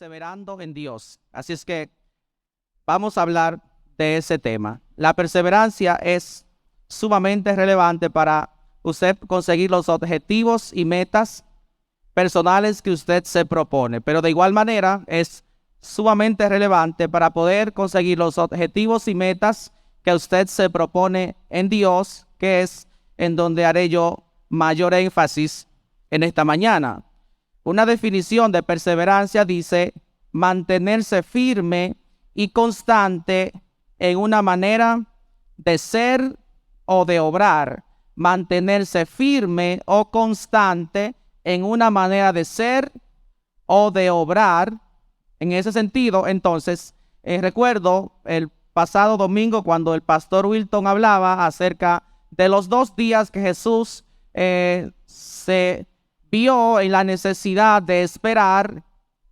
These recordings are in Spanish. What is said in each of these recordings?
perseverando en Dios. Así es que vamos a hablar de ese tema. La perseverancia es sumamente relevante para usted conseguir los objetivos y metas personales que usted se propone, pero de igual manera es sumamente relevante para poder conseguir los objetivos y metas que usted se propone en Dios, que es en donde haré yo mayor énfasis en esta mañana. Una definición de perseverancia dice mantenerse firme y constante en una manera de ser o de obrar. Mantenerse firme o constante en una manera de ser o de obrar. En ese sentido, entonces, recuerdo el pasado domingo cuando el pastor Wilton hablaba acerca de los 2 días que Jesús se vio en la necesidad de esperar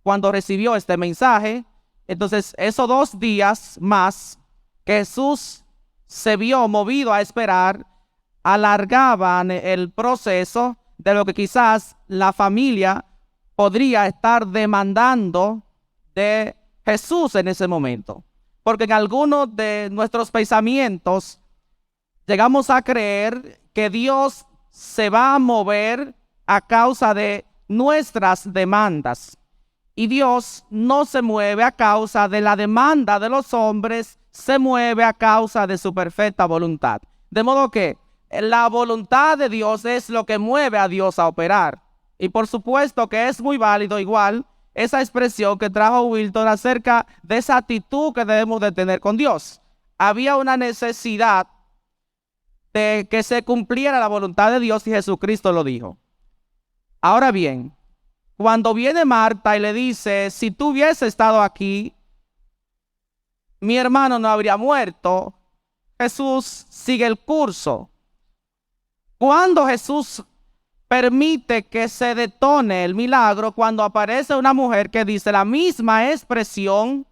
cuando recibió este mensaje. Entonces, esos 2 días más que Jesús se vio movido a esperar, alargaban el proceso de lo que quizás la familia podría estar demandando de Jesús en ese momento. Porque en algunos de nuestros pensamientos llegamos a creer que Dios se va a mover a causa de nuestras demandas. Y Dios no se mueve a causa de la demanda de los hombres, se mueve a causa de su perfecta voluntad. De modo que la voluntad de Dios es lo que mueve a Dios a operar. Y por supuesto que es muy válido igual esa expresión que trajo Wilton acerca de esa actitud que debemos de tener con Dios. Había una necesidad de que se cumpliera la voluntad de Dios y Jesucristo lo dijo. Ahora bien, cuando viene Marta y le dice, si tú hubieses estado aquí, mi hermano no habría muerto, Jesús sigue el curso. Cuando Jesús permite que se detone el milagro, cuando aparece una mujer que dice la misma expresión,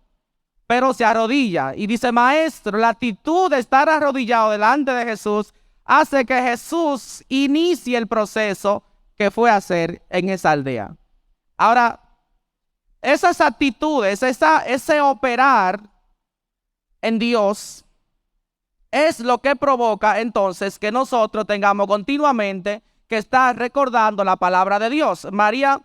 pero se arrodilla y dice, maestro, la actitud de estar arrodillado delante de Jesús hace que Jesús inicie el proceso que fue a hacer en esa aldea. Ahora, esas actitudes, ese operar en Dios es lo que provoca entonces que nosotros tengamos continuamente que estar recordando la palabra de Dios. María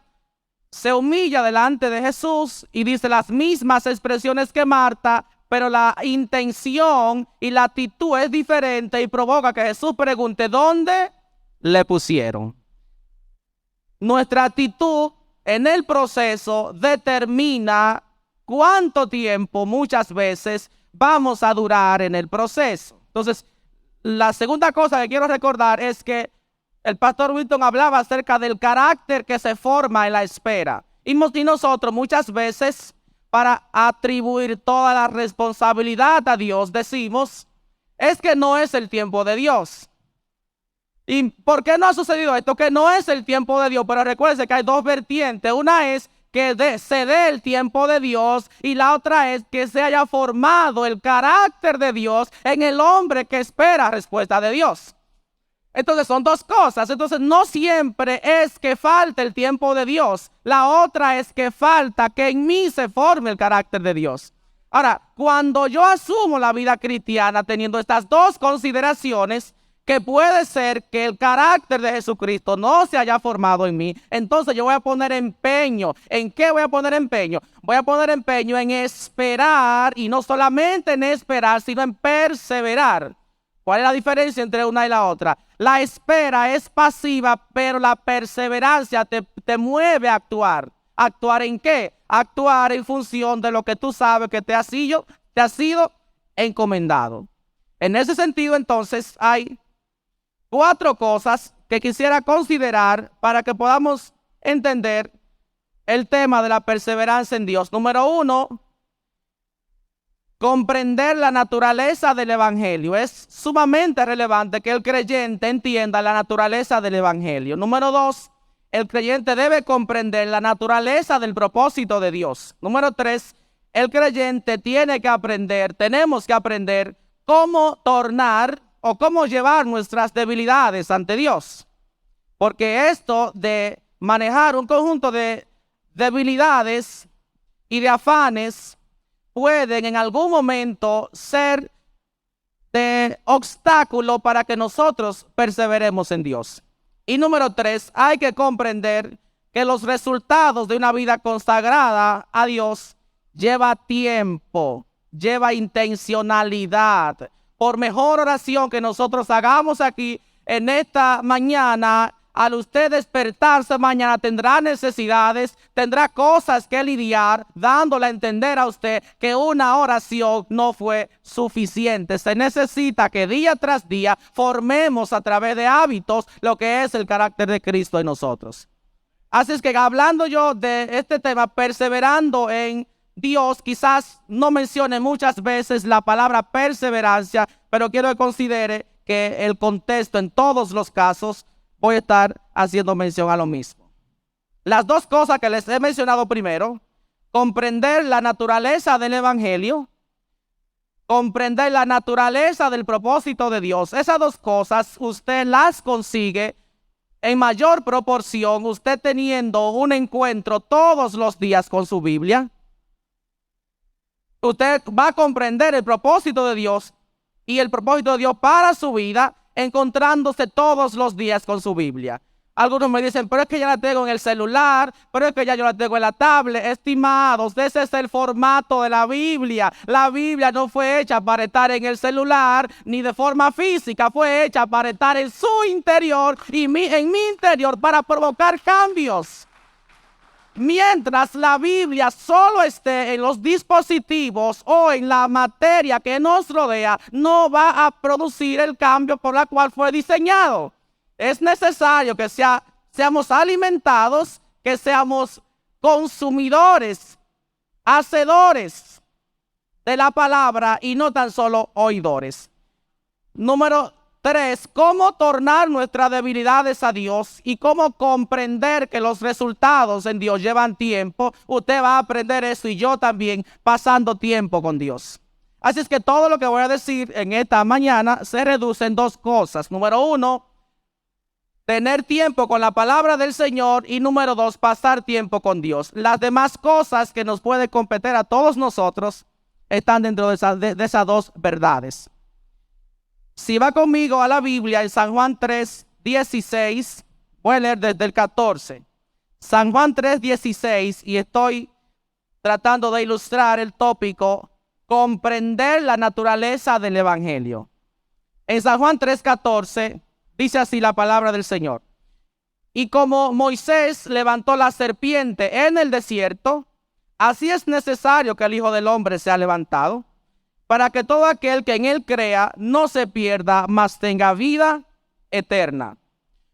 se humilla delante de Jesús y dice las mismas expresiones que Marta, pero la intención y la actitud es diferente y provoca que Jesús pregunte, ¿dónde le pusieron? Nuestra actitud en el proceso determina cuánto tiempo muchas veces vamos a durar en el proceso. Entonces, la segunda cosa que quiero recordar es que el pastor Wilton hablaba acerca del carácter que se forma en la espera. Y nosotros muchas veces, para atribuir toda la responsabilidad a Dios, decimos, es que no es el tiempo de Dios. ¿Y por qué no ha sucedido esto? Que no es el tiempo de Dios. Pero recuerden que hay 2 vertientes. Una es que se dé el tiempo de Dios y la otra es que se haya formado el carácter de Dios en el hombre que espera respuesta de Dios. Entonces son 2 cosas. Entonces no siempre es que falte el tiempo de Dios. La otra es que falta que en mí se forme el carácter de Dios. Ahora, cuando yo asumo la vida cristiana teniendo estas 2 consideraciones, que puede ser que el carácter de Jesucristo no se haya formado en mí, entonces yo voy a poner empeño. ¿En qué voy a poner empeño? Voy a poner empeño en esperar, y no solamente en esperar, sino en perseverar. ¿Cuál es la diferencia entre una y la otra? La espera es pasiva, pero la perseverancia te mueve a actuar. ¿Actuar en qué? Actuar en función de lo que tú sabes que te ha sido encomendado. En ese sentido, entonces, hay 4 cosas que quisiera considerar para que podamos entender el tema de la perseverancia en Dios. Número 1, comprender la naturaleza del evangelio. Es sumamente relevante que el creyente entienda la naturaleza del evangelio. Número 2, el creyente debe comprender la naturaleza del propósito de Dios. Número 3, el creyente tenemos que aprender cómo tornar o cómo llevar nuestras debilidades ante Dios. Porque esto de manejar un conjunto de debilidades y de afanes pueden en algún momento ser de obstáculo para que nosotros perseveremos en Dios. Y número 3, hay que comprender que los resultados de una vida consagrada a Dios lleva tiempo, lleva intencionalidad. Por mejor oración que nosotros hagamos aquí en esta mañana, al usted despertarse mañana tendrá necesidades, tendrá cosas que lidiar, dándole a entender a usted que una oración no fue suficiente. Se necesita que día tras día formemos a través de hábitos lo que es el carácter de Cristo en nosotros. Así es que hablando yo de este tema, perseverando en Dios, quizás no mencione muchas veces la palabra perseverancia, pero quiero que considere que el contexto en todos los casos voy a estar haciendo mención a lo mismo. Las dos cosas que les he mencionado primero, comprender la naturaleza del evangelio, comprender la naturaleza del propósito de Dios. Esas dos cosas usted las consigue en mayor proporción usted teniendo un encuentro todos los días con su Biblia. Usted va a comprender el propósito de Dios y el propósito de Dios para su vida encontrándose todos los días con su Biblia. Algunos me dicen, pero es que ya la tengo en el celular, pero es que ya yo la tengo en la tablet. Estimados, ese es el formato de la Biblia. La Biblia no fue hecha para estar en el celular, ni de forma física. Fue hecha para estar en su interior y en mi interior para provocar cambios. Mientras la Biblia solo esté en los dispositivos o en la materia que nos rodea, no va a producir el cambio por la cual fue diseñado. Es necesario que seamos alimentados, que seamos consumidores, hacedores de la palabra y no tan solo oidores. Número 3, cómo tornar nuestras debilidades a Dios y cómo comprender que los resultados en Dios llevan tiempo. Usted va a aprender eso y yo también pasando tiempo con Dios. Así es que todo lo que voy a decir en esta mañana se reduce en dos cosas. Número 1, tener tiempo con la palabra del Señor y número 2, pasar tiempo con Dios. Las demás cosas que nos pueden competir a todos nosotros están dentro de esas dos verdades. Si va conmigo a la Biblia en San Juan 3:16, voy a leer desde el 14. San Juan 3:16 y estoy tratando de ilustrar el tópico, comprender la naturaleza del evangelio. En San Juan 3:14 dice así la palabra del Señor. Y como Moisés levantó la serpiente en el desierto, así es necesario que el Hijo del Hombre sea levantado, para que todo aquel que en él crea no se pierda, mas tenga vida eterna.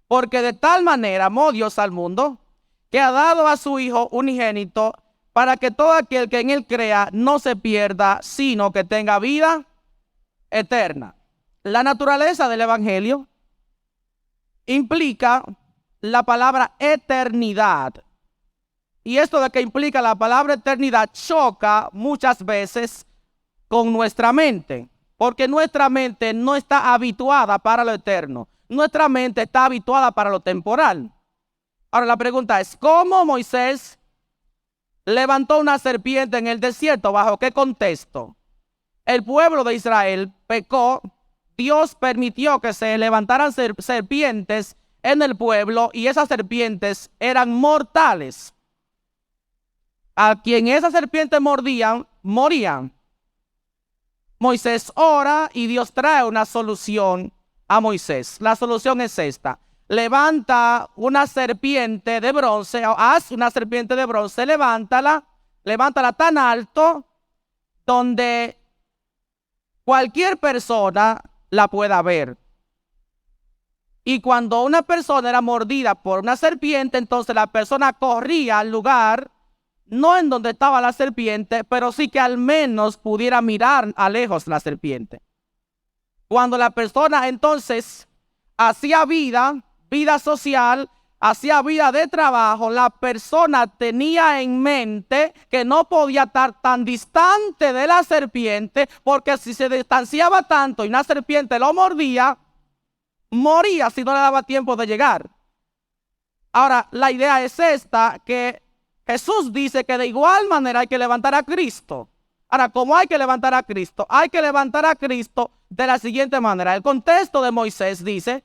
Porque de tal manera amó Dios al mundo, que ha dado a su Hijo unigénito, para que todo aquel que en él crea no se pierda, sino que tenga vida eterna. La naturaleza del evangelio implica la palabra eternidad. Y esto de que implica la palabra eternidad choca muchas veces con nuestra mente, porque nuestra mente no está habituada para lo eterno. Nuestra mente está habituada para lo temporal. Ahora la pregunta es, ¿cómo Moisés levantó una serpiente en el desierto? ¿Bajo qué contexto? El pueblo de Israel pecó. Dios permitió que se levantaran serpientes en el pueblo y esas serpientes eran mortales. A quien esas serpientes mordían, morían. Moisés ora y Dios trae una solución a Moisés. La solución es esta. Levanta una serpiente de bronce, o haz una serpiente de bronce, levántala tan alto donde cualquier persona la pueda ver. Y cuando una persona era mordida por una serpiente, entonces la persona corría al lugar, no en donde estaba la serpiente, pero sí que al menos pudiera mirar a lejos la serpiente. Cuando la persona entonces hacía vida social, hacía vida de trabajo, la persona tenía en mente que no podía estar tan distante de la serpiente, porque si se distanciaba tanto y una serpiente lo mordía, moría si no le daba tiempo de llegar. Ahora, la idea es esta, que Jesús dice que de igual manera hay que levantar a Cristo. Ahora, ¿cómo hay que levantar a Cristo? Hay que levantar a Cristo de la siguiente manera. El contexto de Moisés dice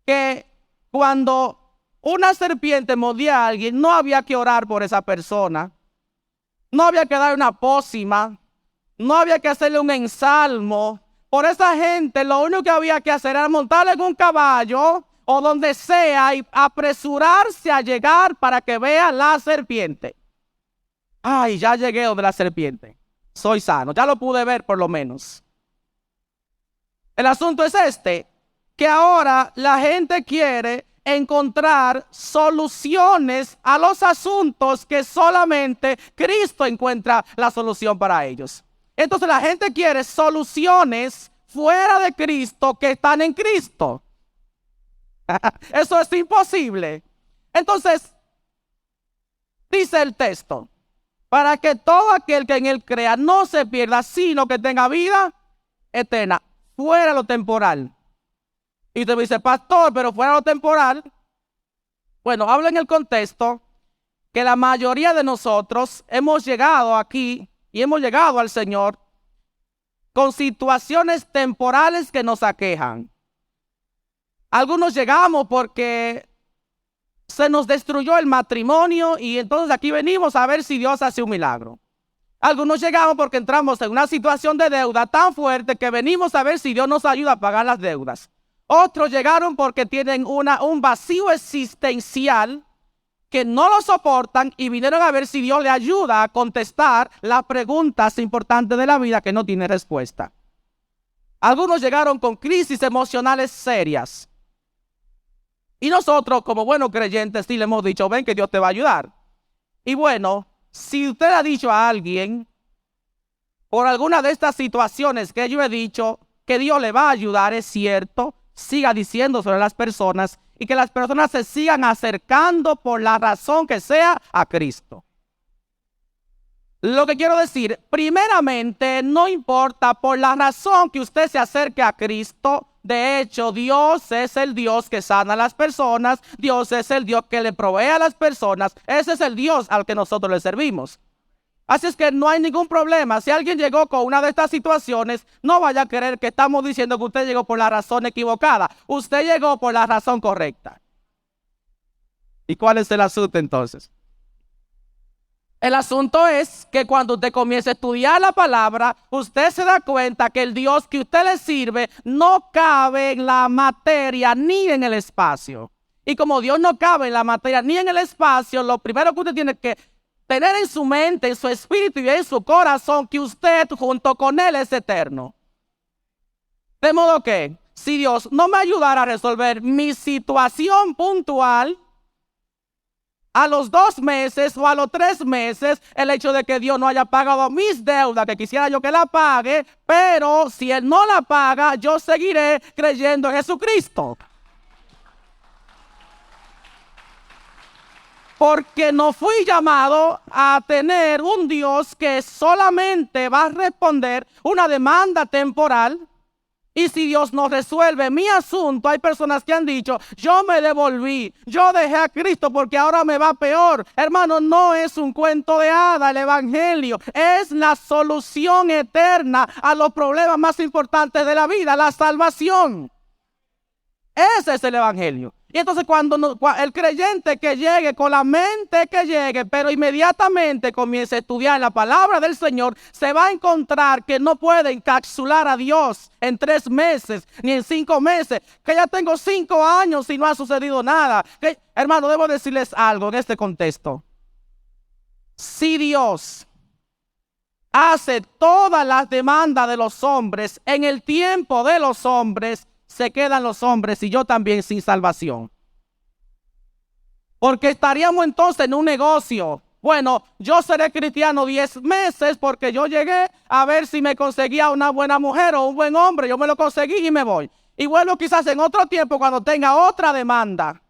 que cuando una serpiente mordía a alguien, no había que orar por esa persona, no había que dar una pócima, no había que hacerle un ensalmo. Por esa gente, lo único que había que hacer era montarle en un caballo o donde sea y apresurarse a llegar para que vea la serpiente. Ay, ya llegué donde la serpiente. Soy sano, ya lo pude ver por lo menos. El asunto es este, que ahora la gente quiere encontrar soluciones a los asuntos que solamente Cristo encuentra la solución para ellos. Entonces la gente quiere soluciones fuera de Cristo que están en Cristo. Eso es imposible. Entonces, dice el texto, para que todo aquel que en él crea no se pierda, sino que tenga vida eterna, fuera lo temporal. Y usted me dice, pastor, pero fuera lo temporal. Bueno, hablo en el contexto que la mayoría de nosotros hemos llegado aquí y hemos llegado al Señor con situaciones temporales que nos aquejan. Algunos llegamos porque se nos destruyó el matrimonio y entonces aquí venimos a ver si Dios hace un milagro. Algunos llegamos porque entramos en una situación de deuda tan fuerte que venimos a ver si Dios nos ayuda a pagar las deudas. Otros llegaron porque tienen un vacío existencial que no lo soportan y vinieron a ver si Dios le ayuda a contestar las preguntas importantes de la vida que no tiene respuesta. Algunos llegaron con crisis emocionales serias. Y nosotros, como buenos creyentes, sí le hemos dicho, ven que Dios te va a ayudar. Y bueno, si usted ha dicho a alguien, por alguna de estas situaciones que yo he dicho, que Dios le va a ayudar, es cierto, siga diciendo sobre las personas y que las personas se sigan acercando por la razón que sea a Cristo. Lo que quiero decir, primeramente, no importa por la razón que usted se acerque a Cristo. De hecho, Dios es el Dios que sana a las personas. Dios es el Dios que le provee a las personas. Ese es el Dios al que nosotros le servimos. Así es que no hay ningún problema. Si alguien llegó con una de estas situaciones, no vaya a creer que estamos diciendo que usted llegó por la razón equivocada. Usted llegó por la razón correcta. ¿Y cuál es el asunto entonces? El asunto es que cuando usted comience a estudiar la palabra, usted se da cuenta que el Dios que usted le sirve no cabe en la materia ni en el espacio. Y como Dios no cabe en la materia ni en el espacio, lo primero que usted tiene que tener en su mente, en su espíritu y en su corazón, que usted junto con Él es eterno. De modo que, si Dios no me ayudara a resolver mi situación puntual, a los 2 meses o a los 3 meses, el hecho de que Dios no haya pagado mis deudas, que quisiera yo que la pague, pero si Él no la paga, yo seguiré creyendo en Jesucristo. Porque no fui llamado a tener un Dios que solamente va a responder una demanda temporal. Y si Dios no resuelve mi asunto, hay personas que han dicho, yo me devolví, yo dejé a Cristo porque ahora me va peor. Hermano, no es un cuento de hada el evangelio, es la solución eterna a los problemas más importantes de la vida, la salvación. Ese es el evangelio. Y entonces cuando el creyente que llegue, con la mente que llegue, pero inmediatamente comience a estudiar la palabra del Señor, se va a encontrar que no puede encapsular a Dios en 3 meses, ni en 5 meses, que ya tengo 5 años y no ha sucedido nada. Hermano, debo decirles algo en este contexto. Si Dios hace todas las demandas de los hombres en el tiempo de los hombres, se quedan los hombres y yo también sin salvación. Porque estaríamos entonces en un negocio. Bueno, yo seré cristiano 10 meses porque yo llegué a ver si me conseguía una buena mujer o un buen hombre. Yo me lo conseguí y me voy. Y vuelvo quizás en otro tiempo cuando tenga otra demanda.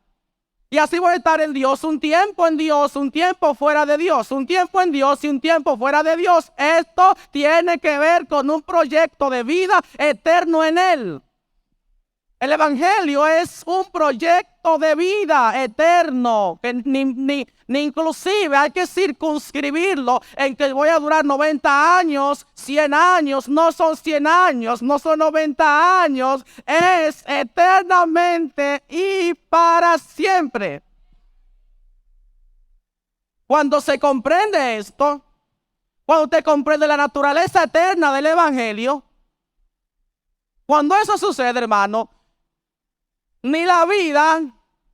Y así voy a estar en Dios, un tiempo en Dios, un tiempo fuera de Dios, un tiempo en Dios y un tiempo fuera de Dios. Esto tiene que ver con un proyecto de vida eterno en Él. El evangelio es un proyecto de vida eterno, que ni inclusive hay que circunscribirlo en que voy a durar 90 años, 100 años, no son 100 años, no son 90 años, es eternamente y para siempre. Cuando se comprende esto, cuando usted comprende la naturaleza eterna del evangelio, cuando eso sucede, hermano, ni la vida,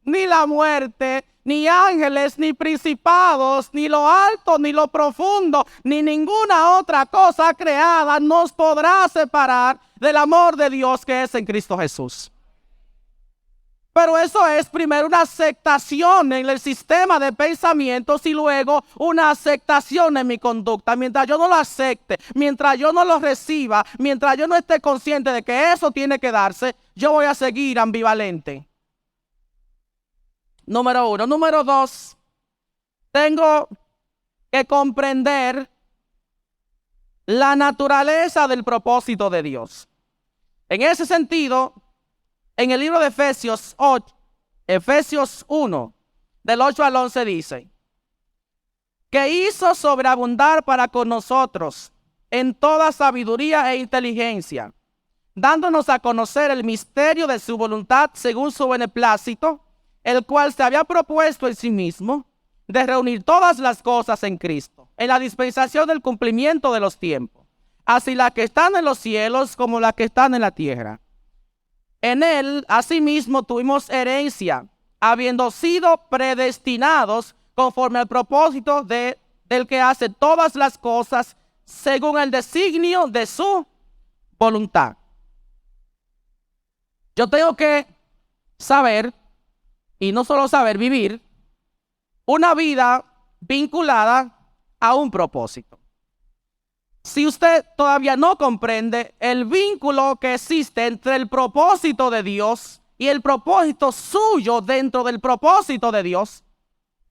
ni la muerte, ni ángeles, ni principados, ni lo alto, ni lo profundo, ni ninguna otra cosa creada nos podrá separar del amor de Dios que es en Cristo Jesús. Pero eso es primero una aceptación en el sistema de pensamientos y luego una aceptación en mi conducta. Mientras yo no lo acepte, mientras yo no lo reciba, mientras yo no esté consciente de que eso tiene que darse, yo voy a seguir ambivalente. Número 1. Número 2. Tengo que comprender la naturaleza del propósito de Dios. En ese sentido, en el libro de Efesios 1, del 8 al 11 dice, que hizo sobreabundar para con nosotros en toda sabiduría e inteligencia, dándonos a conocer el misterio de su voluntad según su beneplácito, el cual se había propuesto en sí mismo de reunir todas las cosas en Cristo, en la dispensación del cumplimiento de los tiempos, así las que están en los cielos como las que están en la tierra. En él, asimismo, tuvimos herencia, habiendo sido predestinados conforme al propósito del que hace todas las cosas según el designio de su voluntad. Yo tengo que saber, y no solo saber, vivir una vida vinculada a un propósito. Si usted todavía no comprende el vínculo que existe entre el propósito de Dios y el propósito suyo dentro del propósito de Dios,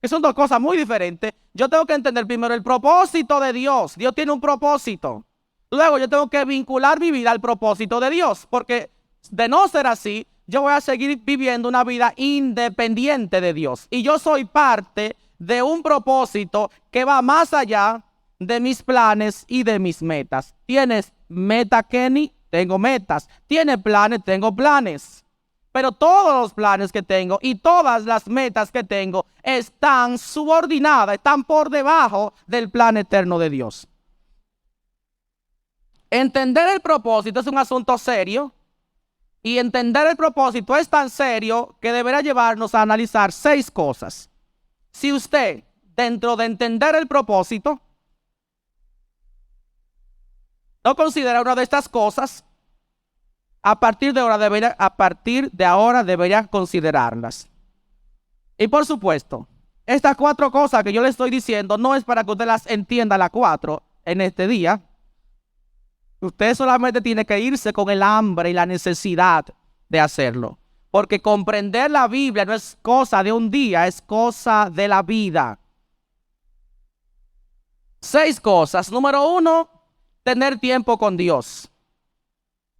que son dos cosas muy diferentes, yo tengo que entender primero el propósito de Dios. Dios tiene un propósito. Luego yo tengo que vincular mi vida al propósito de Dios, porque de no ser así, yo voy a seguir viviendo una vida independiente de Dios. Y yo soy parte de un propósito que va más allá de mis planes y de mis metas. ¿Tienes meta, Kenny? Tengo metas. ¿Tienes planes? Tengo planes. Pero todos los planes que tengo y todas las metas que tengo están subordinadas, están por debajo del plan eterno de Dios. Entender el propósito es un asunto serio, y entender el propósito es tan serio que deberá llevarnos a analizar 6 cosas. Si usted, dentro de entender el propósito, no considera una de estas cosas, a partir de ahora debería considerarlas. Y por supuesto, estas 4 cosas que yo le estoy diciendo no es para que usted las entienda las 4 en este día. Usted solamente tiene que irse con el hambre y la necesidad de hacerlo. Porque comprender la Biblia no es cosa de un día, es cosa de la vida. 6 cosas. Número 1, tener tiempo con Dios.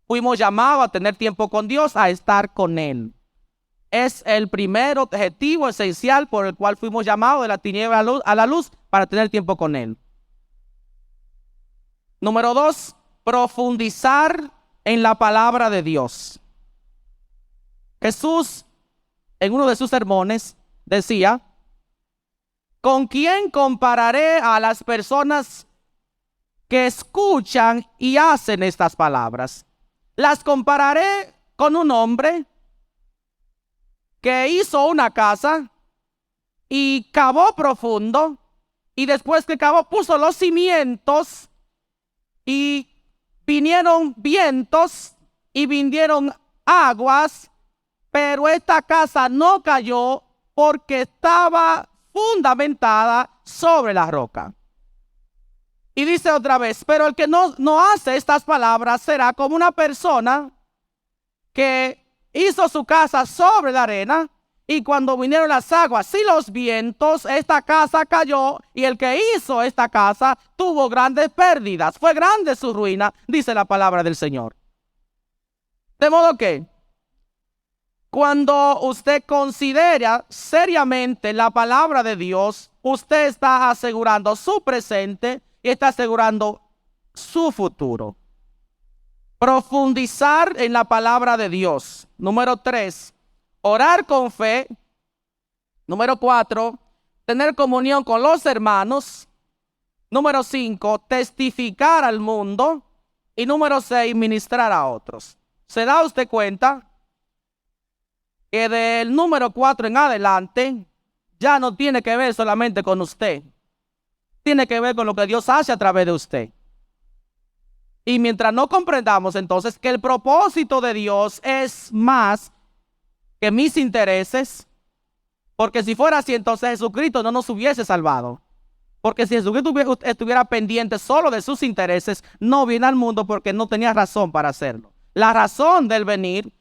Fuimos llamados a tener tiempo con Dios, a estar con Él. Es el primer objetivo esencial por el cual fuimos llamados de la tiniebla a la luz, para tener tiempo con Él. Número 2, profundizar en la palabra de Dios. Jesús, en uno de sus sermones, decía: ¿con quién compararé a las personas que escuchan y hacen estas palabras? Las compararé con un hombre que hizo una casa y cavó profundo, y después que cavó puso los cimientos, y vinieron vientos y vinieron aguas, pero esta casa no cayó porque estaba fundamentada sobre la roca. Y dice otra vez: pero el que no hace estas palabras será como una persona que hizo su casa sobre la arena, y cuando vinieron las aguas y los vientos, esta casa cayó, y el que hizo esta casa tuvo grandes pérdidas. Fue grande su ruina, dice la palabra del Señor. De modo que Cuando usted considera seriamente la palabra de Dios, usted está asegurando su presente y está asegurando su futuro. Profundizar en la palabra de Dios. Número 3, orar con fe. Número 4, tener comunión con los hermanos. Número 5, testificar al mundo. Y número 6, ministrar a otros. ¿Se da usted cuenta que del número 4 en adelante ya no tiene que ver solamente con usted? Tiene que ver con lo que Dios hace a través de usted. Y mientras no comprendamos entonces que el propósito de Dios es más que mis intereses, porque si fuera así entonces Jesucristo no nos hubiese salvado. Porque si Jesucristo estuviera pendiente solo de sus intereses, no viene al mundo porque no tenía razón para hacerlo. La razón del venir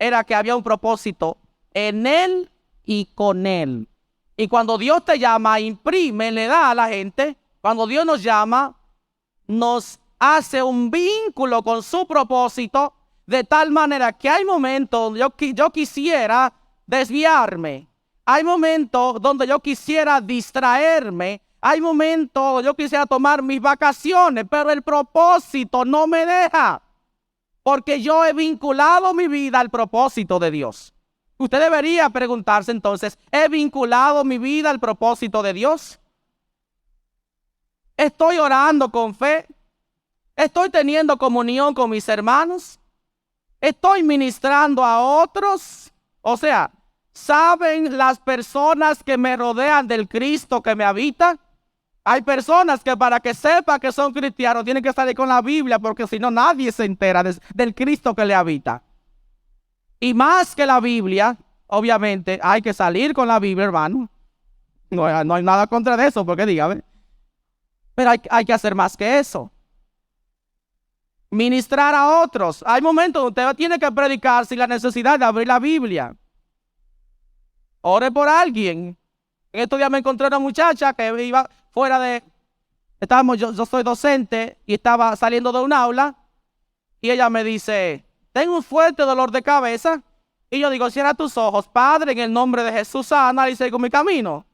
era que había un propósito en Él y con Él. Y cuando Dios te llama, imprime, le da a la gente. Cuando Dios nos llama, nos hace un vínculo con su propósito, de tal manera que hay momentos donde yo quisiera desviarme. Hay momentos donde yo quisiera distraerme. Hay momentos donde yo quisiera tomar mis vacaciones, pero el propósito no me deja. Porque yo he vinculado mi vida al propósito de Dios. Usted debería preguntarse entonces, ¿he vinculado mi vida al propósito de Dios? ¿Estoy orando con fe? ¿Estoy teniendo comunión con mis hermanos? ¿Estoy ministrando a otros? O sea, ¿saben las personas que me rodean del Cristo que me habita? Hay personas que para que sepa que son cristianos tienen que salir con la Biblia, porque si no nadie se entera del Cristo que le habita. Y más que la Biblia, obviamente hay que salir con la Biblia, hermano. No hay nada contra eso, porque dígame. Pero hay que hacer más que eso. Ministrar a otros. Hay momentos donde usted tiene que predicar sin la necesidad de abrir la Biblia. Ore por alguien. En estos días me encontré una muchacha que iba fuera de... yo soy docente y estaba saliendo de un aula y ella me dice, tengo un fuerte dolor de cabeza. Y yo digo, cierra tus ojos, Padre, en el nombre de Jesús, sana y sigo mi camino.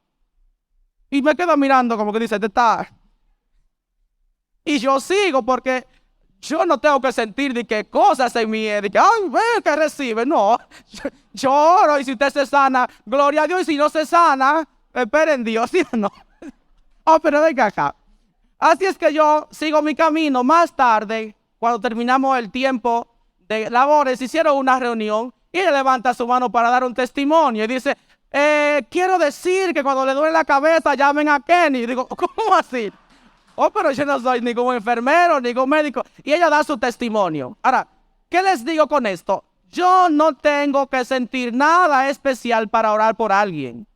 Y me quedo mirando como que dice, te está... Y yo sigo porque yo no tengo que sentir de qué cosas en mí, de que, ay, ve que recibe. No, yo oro y si usted se sana, gloria a Dios. Y si no se sana, esperen Dios, ¿sí o no? Oh, pero venga acá. Así es que yo sigo mi camino. Más tarde, cuando terminamos el tiempo de labores, hicieron una reunión y ella levanta su mano para dar un testimonio y dice, quiero decir que cuando le duele la cabeza llamen a Kenny. Y digo, ¿cómo así? Oh, pero yo no soy ningún enfermero, ningún médico. Y ella da su testimonio. Ahora, ¿qué les digo con esto? Yo no tengo que sentir nada especial para orar por alguien.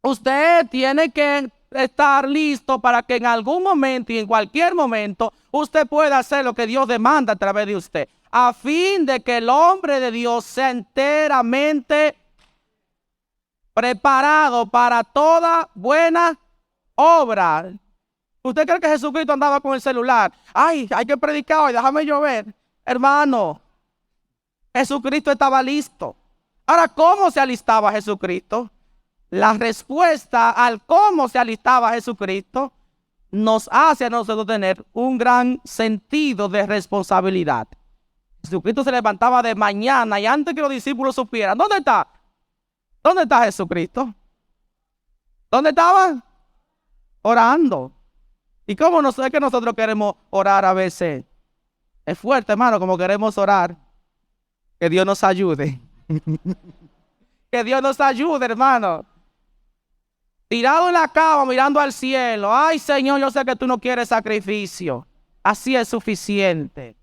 Usted tiene que estar listo para que en algún momento y en cualquier momento usted pueda hacer lo que Dios demanda a través de usted, a fin de que el hombre de Dios sea enteramente preparado para toda buena obra. ¿Usted cree que Jesucristo andaba con el celular? Ay, hay que predicar hoy, déjame yo ver. Hermano, Jesucristo estaba listo. Ahora, ¿cómo se alistaba Jesucristo? La respuesta al cómo se alistaba Jesucristo nos hace a nosotros tener un gran sentido de responsabilidad. Jesucristo se levantaba de mañana y antes que los discípulos supieran, ¿dónde está? ¿Dónde está Jesucristo? ¿Dónde estaba? Orando. ¿Y cómo no sé que nosotros queremos orar a veces? Es fuerte, hermano, como queremos orar. Que Dios nos ayude. Que Dios nos ayude, hermano. Tirado en la cama, mirando al cielo. Ay, Señor, yo sé que tú no quieres sacrificio. Así es suficiente.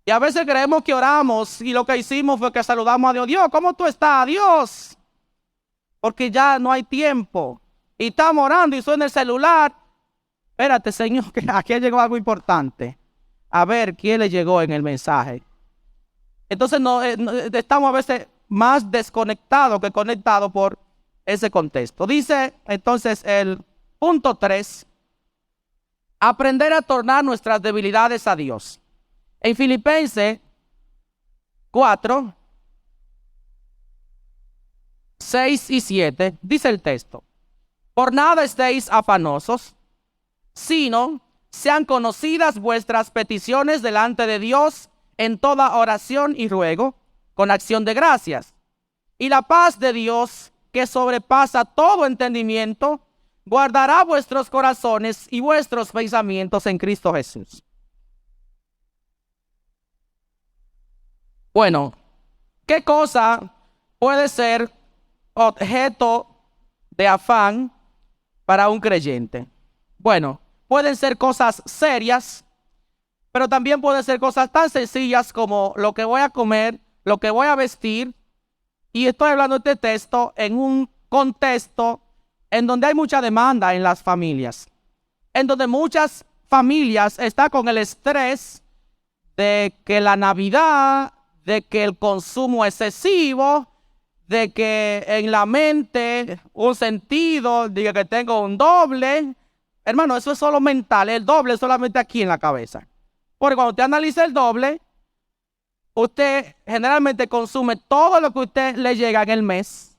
Y a veces creemos que oramos y lo que hicimos fue que saludamos a Dios. Dios, ¿cómo tú estás? Dios. Porque ya no hay tiempo. Y estamos orando y suena el celular. Espérate, Señor, que aquí llegó algo importante. A ver, ¿quién le llegó en el mensaje? Entonces estamos a veces más desconectados que conectados por ese contexto. Dice entonces el punto 3, aprender a tornar nuestras debilidades a Dios. En Filipenses 4, 6 y 7, dice el texto: por nada estéis afanosos, sino sean conocidas vuestras peticiones delante de Dios en toda oración y ruego, con acción de gracias. Y la paz de Dios, que sobrepasa todo entendimiento, guardará vuestros corazones y vuestros pensamientos en Cristo Jesús. Bueno, ¿qué cosa puede ser objeto de afán para un creyente? Bueno, pueden ser cosas serias, pero también pueden ser cosas tan sencillas como lo que voy a comer, lo que voy a vestir. Y estoy hablando de este texto en un contexto en donde hay mucha demanda en las familias, en donde muchas familias están con el estrés de que la Navidad, de que el consumo excesivo, de que en la mente un sentido, diga que tengo un doble. Hermano, eso es solo mental, el doble es solamente aquí en la cabeza. Porque cuando usted analiza el doble, usted generalmente consume todo lo que usted le llega en el mes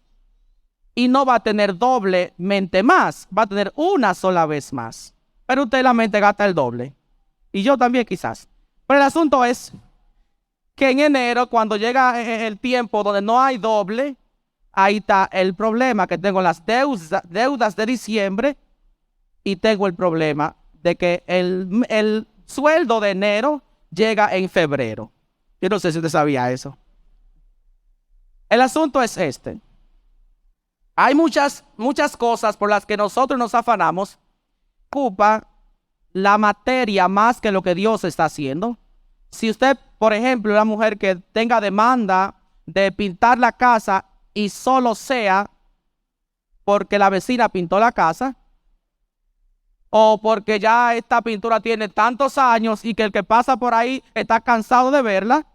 y no va a tener doblemente más, va a tener una sola vez más. Pero usted en la mente gasta el doble. Y yo también quizás. Pero el asunto es que en enero, cuando llega el tiempo donde no hay doble, ahí está el problema, que tengo las deudas de diciembre y tengo el problema de que el sueldo de enero llega en febrero. Yo no sé si usted sabía eso. El asunto es este. Hay muchas cosas por las que nosotros nos afanamos. Ocupa la materia más que lo que Dios está haciendo. Si usted, por ejemplo, una mujer que tenga demanda de pintar la casa y solo sea porque la vecina pintó la casa, o porque ya esta pintura tiene tantos años y que el que pasa por ahí está cansado de verla.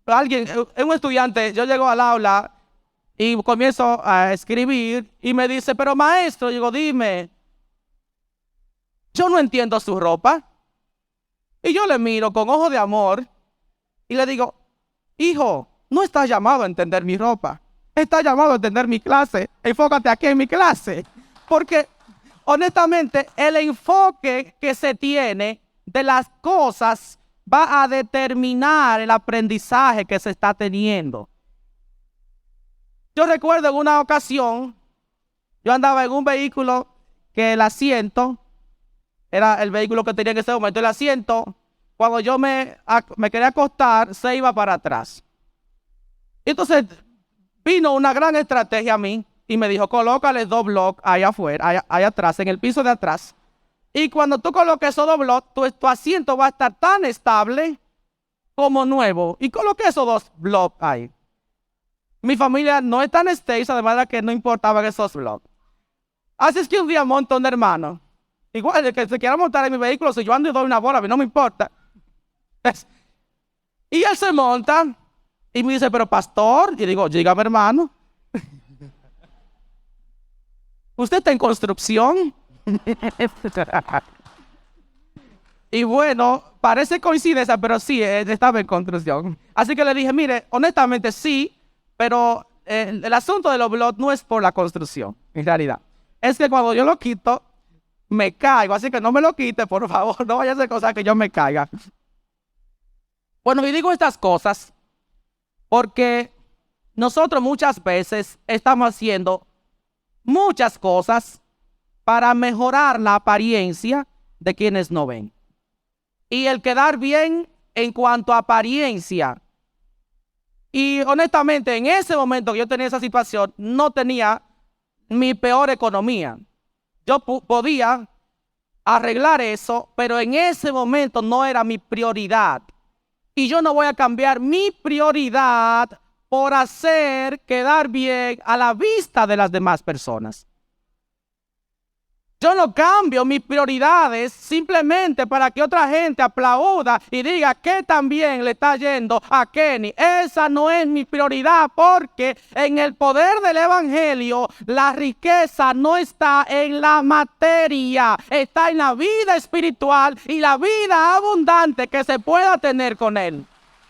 Un estudiante, yo llego al aula y comienzo a escribir y me dice, pero maestro, digo, dime, yo no entiendo su ropa. Y yo le miro con ojo de amor y le digo, hijo, no estás llamado a entender mi ropa. Estás llamado a entender mi clase. Enfócate aquí en mi clase. Porque, honestamente, el enfoque que se tiene de las cosas va a determinar el aprendizaje que se está teniendo. Yo recuerdo en una ocasión, yo andaba en un vehículo que el asiento era el vehículo que tenía en ese momento. El asiento, cuando yo me quería acostar, se iba para atrás. Entonces vino una gran estrategia a mí y me dijo, colócale 2 bloques allá afuera, allá atrás, en el piso de atrás. Y cuando tú coloques esos 2 bloques, tu asiento va a estar tan estable como nuevo. Y coloqué esos 2 bloques ahí. Mi familia no es tan extensa, de manera que no importaban esos bloques. Así es que un día monto un hermano. Igual, el que se quiera montar en mi vehículo, si yo ando y doy una bola, a mí no me importa. Y él se monta y me dice, pero pastor, y digo, dígame hermano, ¿usted está en construcción? Y bueno, parece coincidencia, pero sí, estaba en construcción. Así que le dije, mire, honestamente sí, pero el asunto de los blogs no es por la construcción, en realidad. Es que cuando yo lo quito, me caigo, así que no me lo quite, por favor, no vaya a hacer cosas que yo me caiga. Bueno, y digo estas cosas porque nosotros muchas veces estamos haciendo muchas cosas para mejorar la apariencia de quienes no ven. Y el quedar bien en cuanto a apariencia. Y honestamente, en ese momento que yo tenía esa situación, no tenía mi peor economía. Yo podía arreglar eso, pero en ese momento no era mi prioridad. Y yo no voy a cambiar mi prioridad por hacer quedar bien a la vista de las demás personas. Yo no cambio mis prioridades simplemente para que otra gente aplauda y diga que también le está yendo a Kenny. Esa no es mi prioridad, porque en el poder del evangelio la riqueza no está en la materia, está en la vida espiritual y la vida abundante que se pueda tener con él.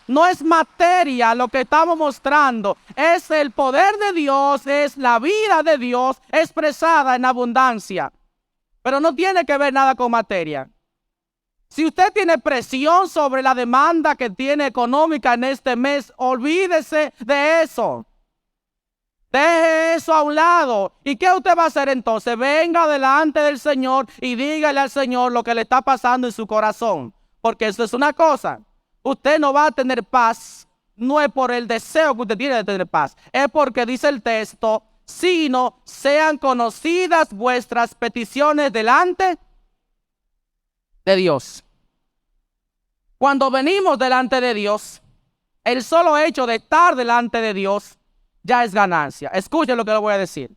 No es materia lo que estamos mostrando. Es el poder de Dios, es la vida de Dios expresada en abundancia. Pero no tiene que ver nada con materia. Si usted tiene presión sobre la demanda que tiene económica en este mes, olvídese de eso. Deje eso a un lado. ¿Y qué usted va a hacer entonces? Venga delante del Señor y dígale al Señor lo que le está pasando en su corazón. Porque eso es una cosa. Usted no va a tener paz. No es por el deseo que usted tiene de tener paz. Es porque dice el texto, sino sean conocidas vuestras peticiones delante de Dios. Cuando venimos delante de Dios, el solo hecho de estar delante de Dios ya es ganancia. Escuchen lo que le voy a decir.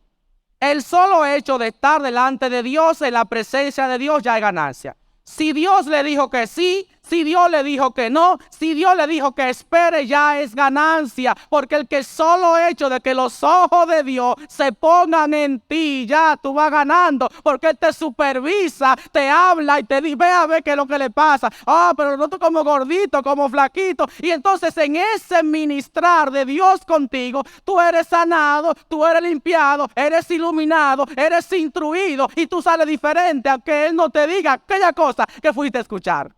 El solo hecho de estar delante de Dios, en la presencia de Dios, ya es ganancia. Si Dios le dijo que sí, si Dios le dijo que no, si Dios le dijo que espere, ya es ganancia. Porque el que solo hecho de que los ojos de Dios se pongan en ti, ya tú vas ganando. Porque Él te supervisa, te habla y te dice, ve a ver qué es lo que le pasa. Pero no tú como gordito, como flaquito. Y entonces en ese ministrar de Dios contigo, tú eres sanado, tú eres limpiado, eres iluminado, eres instruido. Y tú sales diferente, aunque Él no te diga aquella cosa que fuiste a escuchar.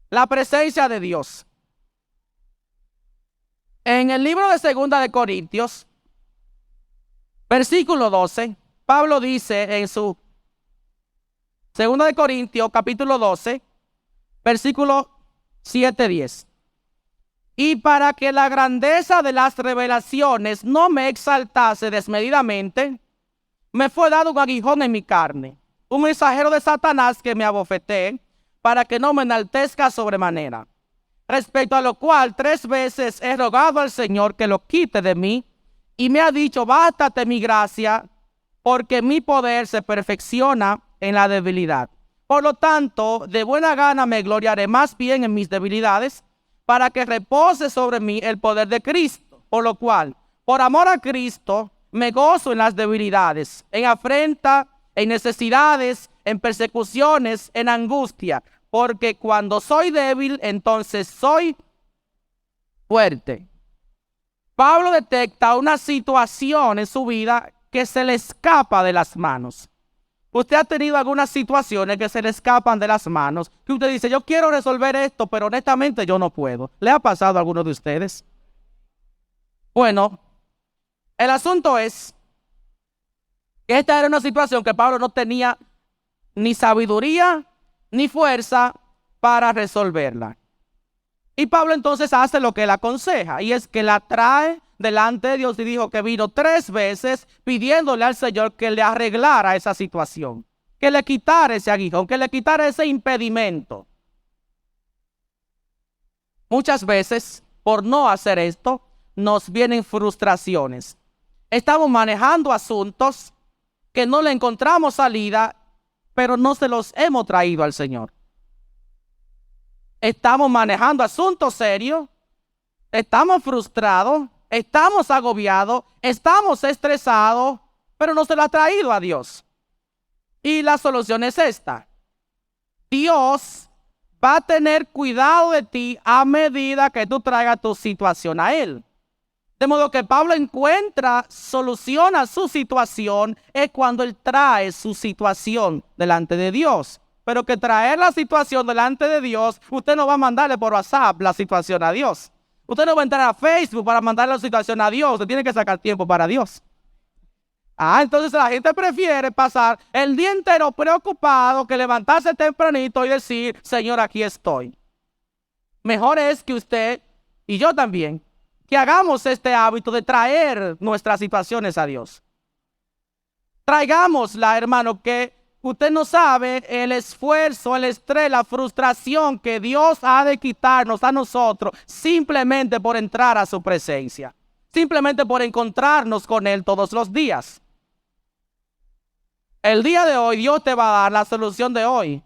La presencia de Dios. En el libro de 2 de Corintios, versículo 12, Pablo dice en su 2 de Corintios, capítulo 12, versículo 7-10. Y para que la grandeza de las revelaciones no me exaltase desmedidamente, me fue dado un aguijón en mi carne, un mensajero de Satanás que me abofetee, para que no me enaltezca sobremanera. Respecto a lo cual 3 veces he rogado al Señor que lo quite de mí, y me ha dicho, bástate mi gracia, porque mi poder se perfecciona en la debilidad. Por lo tanto, de buena gana me gloriaré más bien en mis debilidades, para que repose sobre mí el poder de Cristo. Por lo cual, por amor a Cristo, me gozo en las debilidades, en afrenta, en necesidades, en persecuciones, en angustia, porque cuando soy débil, entonces soy fuerte. Pablo detecta una situación en su vida que se le escapa de las manos. Usted ha tenido algunas situaciones que se le escapan de las manos, que usted dice, yo quiero resolver esto, pero honestamente yo no puedo. ¿Le ha pasado a alguno de ustedes? Bueno, el asunto es que esta era una situación que Pablo no tenía ni sabiduría ni fuerza para resolverla. Y Pablo entonces hace lo que él aconseja, y es que la trae delante de Dios, y dijo que vino 3 veces pidiéndole al Señor que le arreglara esa situación, que le quitara ese aguijón, que le quitara ese impedimento. Muchas veces, por no hacer esto, nos vienen frustraciones. Estamos manejando asuntos que no le encontramos salida, pero no se los hemos traído al Señor. Estamos manejando asuntos serios, estamos frustrados, estamos agobiados, estamos estresados, pero no se lo ha traído a Dios. Y la solución es esta. Dios va a tener cuidado de ti a medida que tú traigas tu situación a Él. De modo que Pablo encuentra solución a su situación es cuando él trae su situación delante de Dios. Pero que traer la situación delante de Dios, usted no va a mandarle por WhatsApp la situación a Dios. Usted no va a entrar a Facebook para mandarle la situación a Dios. Usted tiene que sacar tiempo para Dios. Entonces la gente prefiere pasar el día entero preocupado que levantarse tempranito y decir, Señor, aquí estoy. Mejor es que usted y yo también, que hagamos este hábito de traer nuestras situaciones a Dios. Traigámosla, hermano, que usted no sabe el esfuerzo, el estrés, la frustración que Dios ha de quitarnos a nosotros simplemente por entrar a su presencia, simplemente por encontrarnos con Él todos los días. El día de hoy Dios te va a dar la solución de hoy.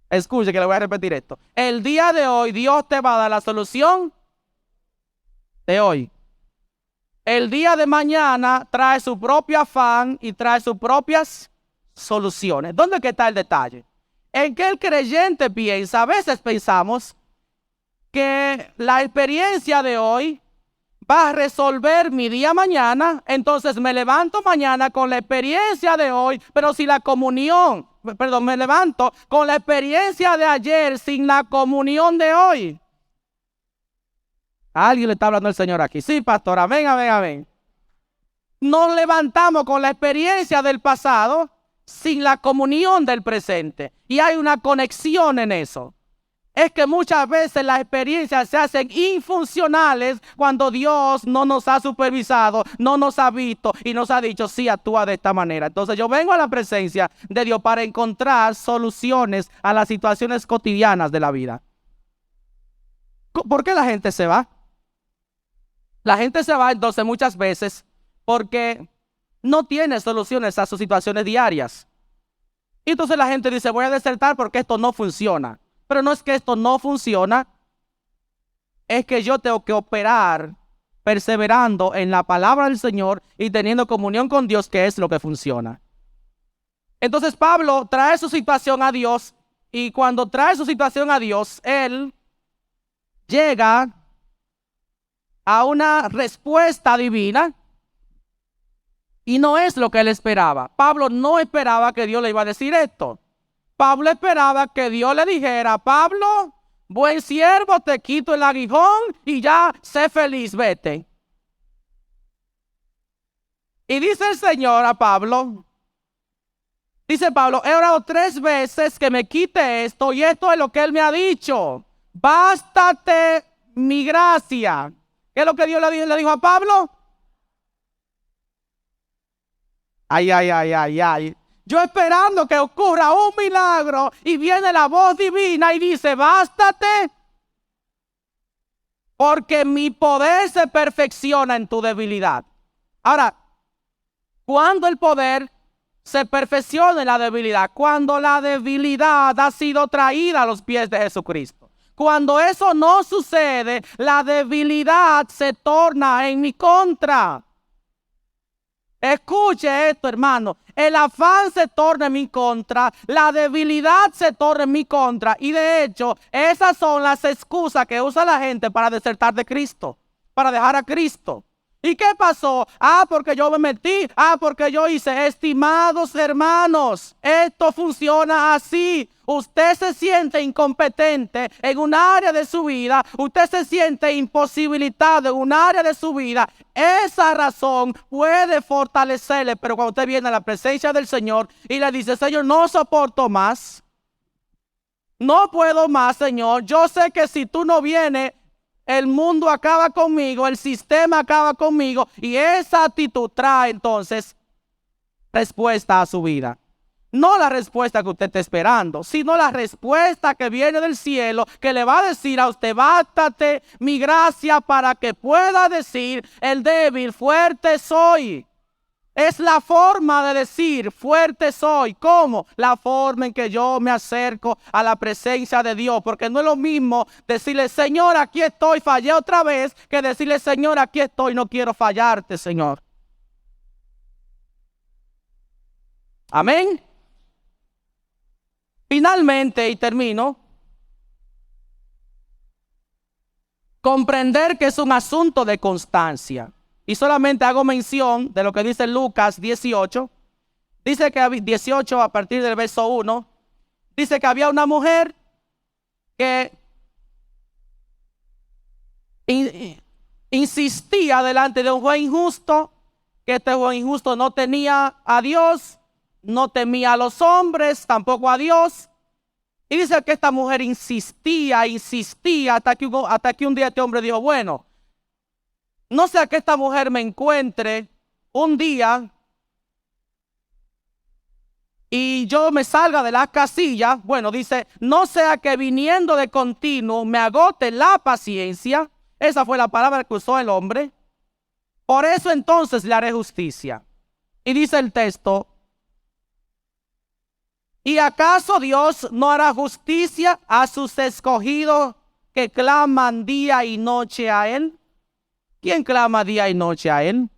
Escuche que le voy a repetir esto. El día de hoy Dios te va a dar la solución de hoy. El día de mañana trae su propio afán y trae sus propias soluciones. ¿Dónde está el detalle? En que el creyente piensa, a veces pensamos que la experiencia de hoy va a resolver mi día mañana, entonces me levanto mañana con la experiencia de hoy, pero si la comunión, perdón, me levanto con la experiencia de ayer sin la comunión de hoy. ¿A alguien le está hablando el Señor aquí? Sí, pastor, amén, amén, amén. Nos levantamos con la experiencia del pasado sin la comunión del presente. Y hay una conexión en eso. Es que muchas veces las experiencias se hacen infuncionales cuando Dios no nos ha supervisado, no nos ha visto y nos ha dicho, sí, actúa de esta manera. Entonces yo vengo a la presencia de Dios para encontrar soluciones a las situaciones cotidianas de la vida. ¿Por qué la gente se va? La gente se va entonces muchas veces porque no tiene soluciones a sus situaciones diarias. Y entonces la gente dice, voy a desertar porque esto no funciona. Pero no es que esto no funciona, es que yo tengo que operar perseverando en la palabra del Señor y teniendo comunión con Dios, que es lo que funciona. Entonces Pablo trae su situación a Dios, y cuando trae su situación a Dios, él llega a una respuesta divina y no es lo que él esperaba. Pablo no esperaba que Dios le iba a decir esto. Pablo esperaba que Dios le dijera, Pablo, buen siervo, te quito el aguijón y ya sé feliz, vete. Y dice el Señor a Pablo, dice Pablo, he orado 3 veces que me quite esto y esto es lo que él me ha dicho. Bástate mi gracia. ¿Qué es lo que Dios le dijo a Pablo? Ay, ay, ay, ay, ay. Yo esperando que ocurra un milagro y viene la voz divina y dice, bástate, porque mi poder se perfecciona en tu debilidad. Ahora, ¿cuándo el poder se perfecciona en la debilidad? Cuando la debilidad ha sido traída a los pies de Jesucristo. Cuando eso no sucede, la debilidad se torna en mi contra. Escuche esto, hermano. El afán se torna en mi contra, la debilidad se torna en mi contra. Y de hecho, esas son las excusas que usa la gente para desertar de Cristo, para dejar a Cristo. ¿Y qué pasó? Porque yo me metí. Porque yo hice. Estimados hermanos, esto funciona así. Usted se siente incompetente en un área de su vida. Usted se siente imposibilitado en un área de su vida. Esa razón puede fortalecerle. Pero cuando usted viene a la presencia del Señor y le dice, Señor, no soporto más. No puedo más, Señor. Yo sé que si tú no vienes, el mundo acaba conmigo, el sistema acaba conmigo, y esa actitud trae entonces respuesta a su vida. No la respuesta que usted está esperando, sino la respuesta que viene del cielo, que le va a decir a usted, bástate mi gracia para que pueda decir, el débil, fuerte soy. Es la forma de decir, fuerte soy. ¿Cómo? La forma en que yo me acerco a la presencia de Dios. Porque no es lo mismo decirle, Señor, aquí estoy, fallé otra vez, que decirle, Señor, aquí estoy, no quiero fallarte, Señor. Amén. Finalmente, y termino, comprender que es un asunto de constancia. Y solamente hago mención de lo que dice Lucas 18. Dice que 18 a partir del verso 1. Dice que había una mujer que insistía delante de un juez injusto, que este juez injusto no tenía a Dios, no temía a los hombres, tampoco a Dios. Y dice que esta mujer insistía hasta que un día este hombre dijo, bueno, no sea que esta mujer me encuentre un día y yo me salga de la casilla. Bueno, dice, no sea que viniendo de continuo me agote la paciencia. Esa fue la palabra que usó el hombre. Por eso entonces le haré justicia. Y dice el texto, ¿y acaso Dios no hará justicia a sus escogidos que claman día y noche a Él? ¿Quién clama día y noche a Él?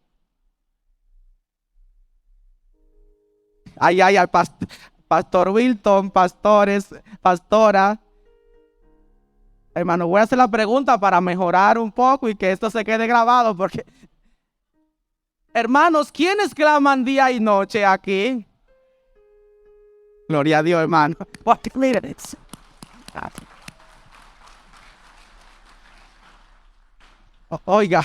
Ay, ay, ay, Pastor Wilton, pastores, pastora. Hermano, voy a hacer la pregunta para mejorar un poco y que esto se quede grabado, porque, hermanos, ¿quiénes claman día y noche aquí? Gloria a Dios, hermano. Porque miren, oiga,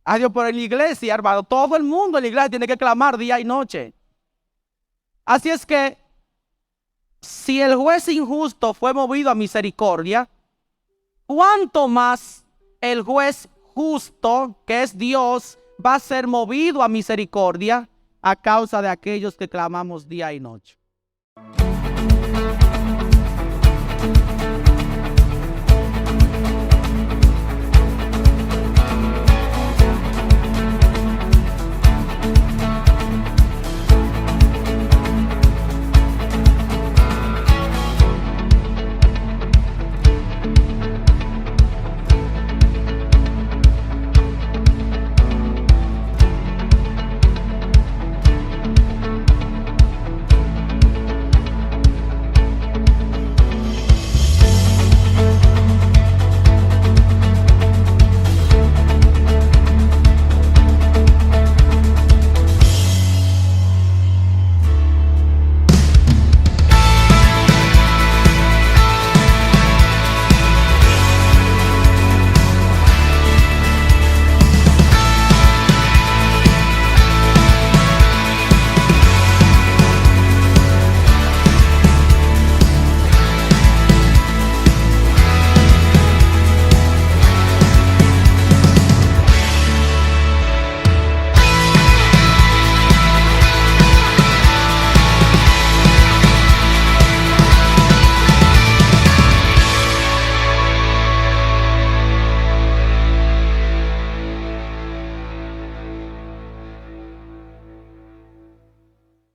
adiós por la iglesia, hermano. Todo el mundo en la iglesia tiene que clamar día y noche. Así es que, si el juez injusto fue movido a misericordia, ¿cuánto más el juez justo, que es Dios, va a ser movido a misericordia a causa de aquellos que clamamos día y noche?